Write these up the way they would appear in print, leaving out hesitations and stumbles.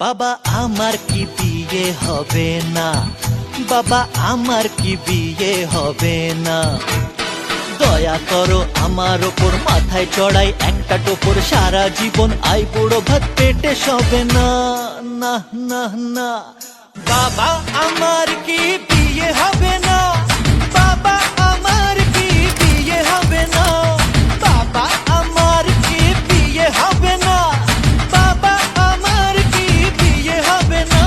বাবা আমার কি বিয়ে হবে না, বাবা আমার কি বিয়ে হবে না। দয়া করো আমার ওপর, মাথায় চড়াই একটা টোপর, সারা জীবন আই বুড়ো ভাত পেটে সবে না। না না না, বাবা আমার কি বিয়ে হবে না, বাবা আমার কি বিয়ে হবে না, বাবা আমার কি বিয়ে হবে না, বাবা আমার কি বিয়ে হবে না।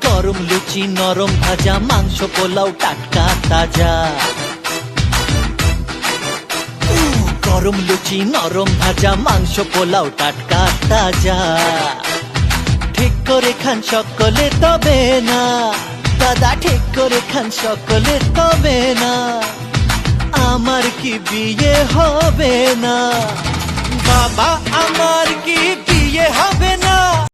গরম লুচি নরম ভাজা, মাংস পোলাও টাটকা তাজা। গরম লুচি নরম ভাজা, মাংস পোলাও টাটকা তাজা। ঠিক করে খান সকলে তবে না, দাদা ঠিক করে খান সকলে তবে না। আমার কি বিয়ে হবে না, বাবা আমার কি বিয়ে হবে না,